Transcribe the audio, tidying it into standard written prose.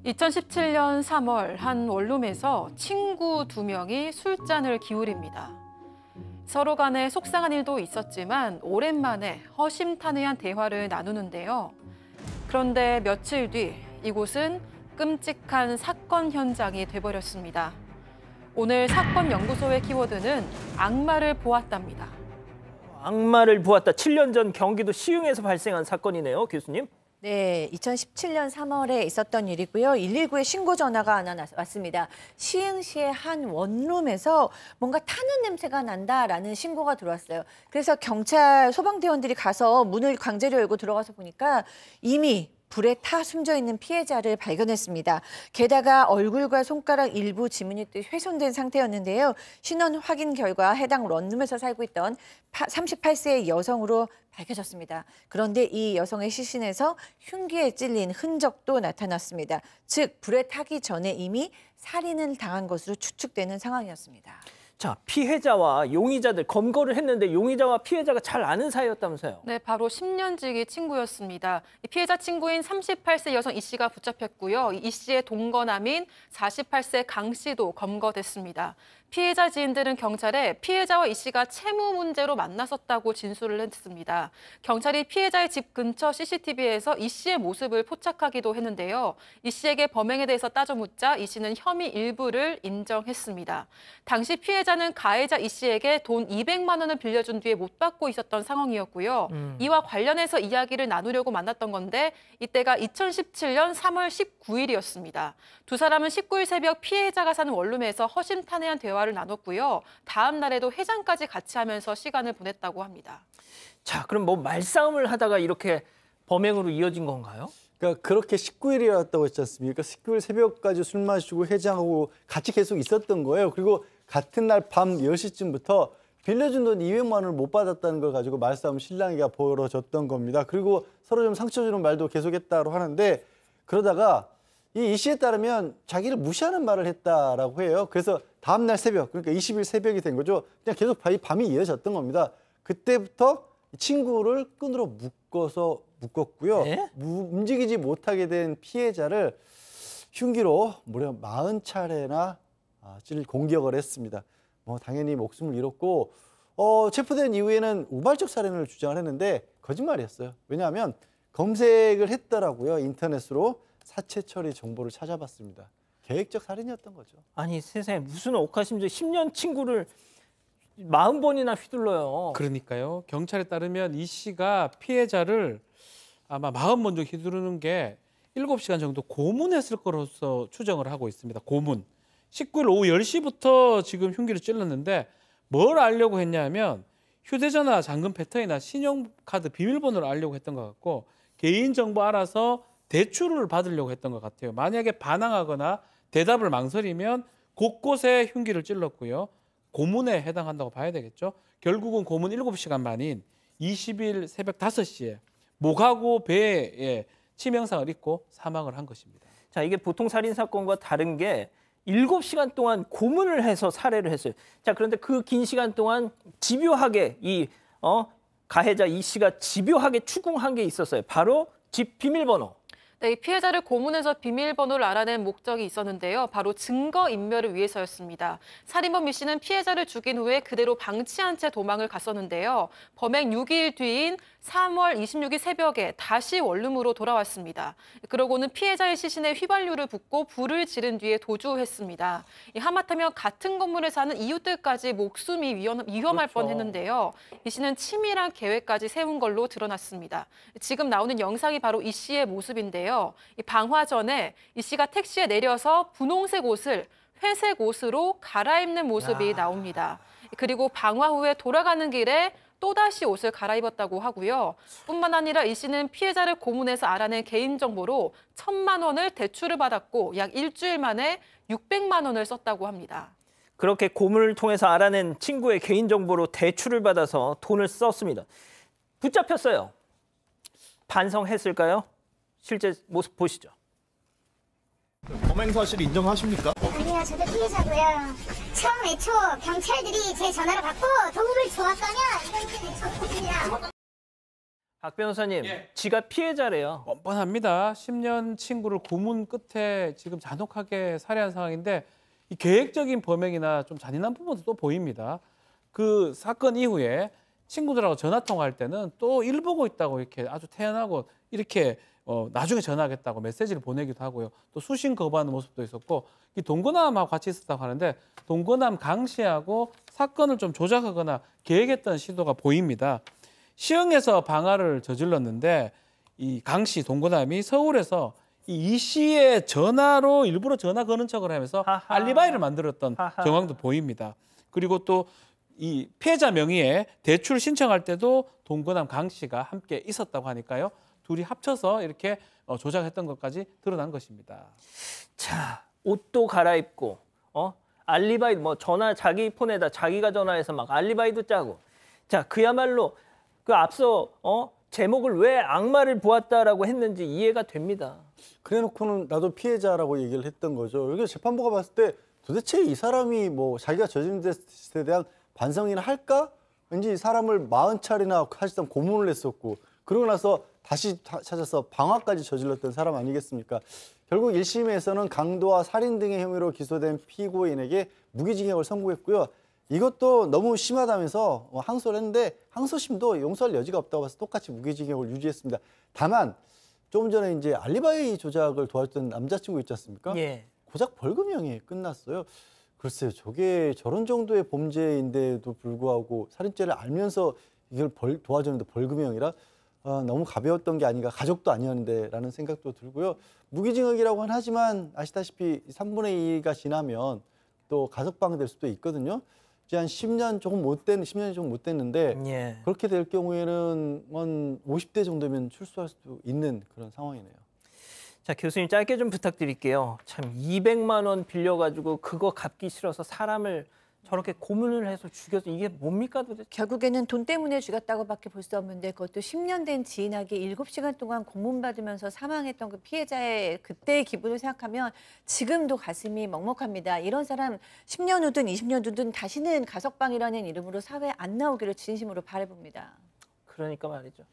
2017년 3월 한 원룸에서 친구 2명이 술잔을 기울입니다. 서로 간에 속상한 일도 있었지만 오랜만에 허심탄회한 대화를 나누는데요. 그런데 며칠 뒤 이곳은 끔찍한 사건 현장이 돼버렸습니다. 오늘 사건 연구소의 키워드는 악마를 보았답니다. 악마를 보았다. 7년 전 경기도 시흥에서 발생한 사건이네요, 교수님. 네, 2017년 3월에 있었던 일이고요. 119에 신고 전화가 하나 왔습니다. 시흥시의 한 원룸에서 뭔가 타는 냄새가 난다라는 신고가 들어왔어요. 그래서 경찰, 소방대원들이 가서 문을 강제로 열고 들어가서 보니까 이미 불에 타 숨져 있는 피해자를 발견했습니다. 게다가 얼굴과 손가락 일부 지문이 훼손된 상태였는데요. 신원 확인 결과 해당 원룸에서 살고 있던 38세의 여성으로 밝혀졌습니다. 그런데 이 여성의 시신에서 흉기에 찔린 흔적도 나타났습니다. 즉, 불에 타기 전에 이미 살인을 당한 것으로 추측되는 상황이었습니다. 자, 피해자와 용의자들 검거를 했는데 용의자와 피해자가 잘 아는 사이였다면서요? 네, 바로 10년지기 친구였습니다. 피해자 친구인 38세 여성 이 씨가 붙잡혔고요. 이 씨의 동거남인 48세 강 씨도 검거됐습니다. 피해자 지인들은 경찰에 피해자와 이 씨가 채무 문제로 만났었다고 진술을 했습니다. 경찰이 피해자의 집 근처 CCTV에서 이 씨의 모습을 포착하기도 했는데요. 이 씨에게 범행에 대해서 따져 묻자 이 씨는 혐의 일부를 인정했습니다. 당시 피해자는 가해자 이 씨에게 돈 200만 원을 빌려준 뒤에 못 받고 있었던 상황이었고요. 이와 관련해서 이야기를 나누려고 만났던 건데 이때가 2017년 3월 19일이었습니다. 두 사람은 19일 새벽 피해자가 사는 원룸에서 허심탄회한 대화를 나눴고요. 다음 날에도 해장까지 같이 하면서 시간을 보냈다고 합니다. 자, 그럼 뭐 말싸움을 하다가 이렇게 범행으로 이어진 건가요? 그러니까 그렇게 19일이었다고 했지 않습니까? 19일 새벽까지 술 마시고 해장하고 같이 계속 있었던 거예요. 그리고 같은 날 밤 10시쯤부터 빌려준 돈 200만 원을 못 받았다는 걸 가지고 말싸움 실랑이가 벌어졌던 겁니다. 그리고 서로 좀 상처 주는 말도 계속했다고 하는데 그러다가 이 씨에 따르면 자기를 무시하는 말을 했다라고 해요. 그래서 다음 날 새벽, 그러니까 20일 새벽이 된 거죠. 그냥 계속 밤이 이어졌던 겁니다. 그때부터 친구를 끈으로 묶었고요. 네? 움직이지 못하게 된 피해자를 흉기로 무려 40차례나 공격을 했습니다. 당연히 목숨을 잃었고 체포된 이후에는 우발적 살인을 주장을 했는데 거짓말이었어요. 왜냐하면 검색을 했더라고요. 인터넷으로 사체 처리 정보를 찾아봤습니다. 계획적 살인이었던 거죠. 아니 세상에 무슨 옥하심지 10년 친구를 40번이나 휘둘러요. 그러니까요. 경찰에 따르면 이 씨가 피해자를 아마 40번 정도 휘두르는 게 7시간 정도 고문했을 거로서 추정을 하고 있습니다. 고문. 19일 오후 10시부터 지금 흉기를 찔렀는데 뭘 알려고 했냐면 휴대전화 잠금 패턴이나 신용카드 비밀번호를 알려고 했던 것 같고 개인정보 알아서 대출을 받으려고 했던 것 같아요. 만약에 반항하거나 대답을 망설이면 곳곳에 흉기를 찔렀고요. 고문에 해당한다고 봐야 되겠죠. 결국은 고문 7시간 만인 20일 새벽 5시에 목하고 배에 치명상을 입고 사망을 한 것입니다. 자, 이게 보통 살인 사건과 다른 게 7시간 동안 고문을 해서 살해를 했어요. 자, 그런데 그 긴 시간 동안 집요하게 가해자 이 씨가 집요하게 추궁한 게 있었어요. 바로 집 비밀번호. 네, 이 피해자를 고문해서 비밀번호를 알아낸 목적이 있었는데요. 바로 증거인멸을 위해서였습니다. 살인범 이 씨는 피해자를 죽인 후에 그대로 방치한 채 도망을 갔었는데요. 범행 6일 뒤인 3월 26일 새벽에 다시 원룸으로 돌아왔습니다. 그러고는 피해자의 시신에 휘발유를 붓고 불을 지른 뒤에 도주했습니다. 하마터면 같은 건물에 사는 이웃들까지 목숨이 위험할 그렇죠. 뻔했는데요. 이 씨는 치밀한 계획까지 세운 걸로 드러났습니다. 지금 나오는 영상이 바로 이 씨의 모습인데요. 이 방화 전에 이 씨가 택시에 내려서 분홍색 옷을 회색 옷으로 갈아입는 모습이 나옵니다. 그리고 방화 후에 돌아가는 길에 또다시 옷을 갈아입었다고 하고요. 뿐만 아니라 이 씨는 피해자를 고문해서 알아낸 개인정보로 1,000만 원을 대출을 받았고 약 일주일 만에 600만 원을 썼다고 합니다. 그렇게 고문을 통해서 알아낸 친구의 개인정보로 대출을 받아서 돈을 썼습니다. 붙잡혔어요. 반성했을까요? 실제 모습 보시죠. 범행 사실 인정하십니까? 아니요, 저도 피해자고요. 처음 애초 경찰들이 제 전화를 받고 도움을 주었다면 이런 일은 있었습니다. 박 변호사님, 예. 지가 피해자래요. 뻔뻔합니다. 10년 친구를 고문 끝에 지금 잔혹하게 살해한 상황인데 이 계획적인 범행이나 좀 잔인한 부분도 또 보입니다. 그 사건 이후에 친구들하고 전화 통화할 때는 또 일 보고 있다고 이렇게 아주 태연하고 이렇게 나중에 전화하겠다고 메시지를 보내기도 하고요. 또 수신 거부하는 모습도 있었고 이 동거남하고 같이 있었다고 하는데 동거남 강 씨하고 사건을 좀 조작하거나 계획했던 시도가 보입니다. 시흥에서 방화를 저질렀는데 이 강 씨 동거남이 서울에서 이 씨의 전화로 일부러 전화 거는 척을 하면서 하하. 알리바이를 만들었던 하하. 정황도 보입니다. 그리고 또 이 피해자 명의의 대출 신청할 때도 동거남 강 씨가 함께 있었다고 하니까요. 둘이 합쳐서 이렇게 조작했던 것까지 드러난 것입니다. 자, 옷도 갈아입고, 알리바이, 전화 자기 폰에다 자기가 전화해서 막 알리바이도 짜고. 자, 그야말로 그 앞서, 제목을 왜 악마를 보았다라고 했는지 이해가 됩니다. 그래 놓고는 나도 피해자라고 얘기를 했던 거죠. 여기 재판부가 봤을 때 도대체 이 사람이 뭐 자기가 저지른 것에 대한 반성이나 할까? 왠지 사람을 40차례나 사실상 고문을 했었고 그러고 나서 다시 찾아서 방화까지 저질렀던 사람 아니겠습니까? 결국 1심에서는 강도와 살인 등의 혐의로 기소된 피고인에게 무기징역을 선고했고요. 이것도 너무 심하다면서 항소를 했는데 항소심도 용서할 여지가 없다고 봐서 똑같이 무기징역을 유지했습니다. 다만 조금 전에 이제 알리바이 조작을 도와줬던 남자친구 있지 않습니까? 예. 고작 벌금형이 끝났어요. 글쎄요, 저게 저런 정도의 범죄인데도 불구하고 살인죄를 알면서 이걸 도와줬는데 벌금형이라 너무 가벼웠던 게 아닌가, 가족도 아니었는데라는 생각도 들고요. 무기징역이라고는 하지만 아시다시피 3분의 2가 지나면 또 가석방될 수도 있거든요. 이제 한 10년이 조금 못 됐는데 예. 그렇게 될 경우에는 한 50대 정도면 출소할 수도 있는 그런 상황이네요. 자, 교수님 짧게 좀 부탁드릴게요. 참 200만 원 빌려가지고 그거 갚기 싫어서 사람을 저렇게 고문을 해서 죽여서 이게 뭡니까 도대체? 결국에는 돈 때문에 죽였다고밖에 볼 수 없는데 그것도 10년 된 지인에게 7시간 동안 고문받으면서 사망했던 그 피해자의 그때의 기분을 생각하면 지금도 가슴이 먹먹합니다. 이런 사람 10년 후든 20년 후든 다시는 가석방이라는 이름으로 사회에 안 나오기를 진심으로 바라봅니다. 그러니까 말이죠.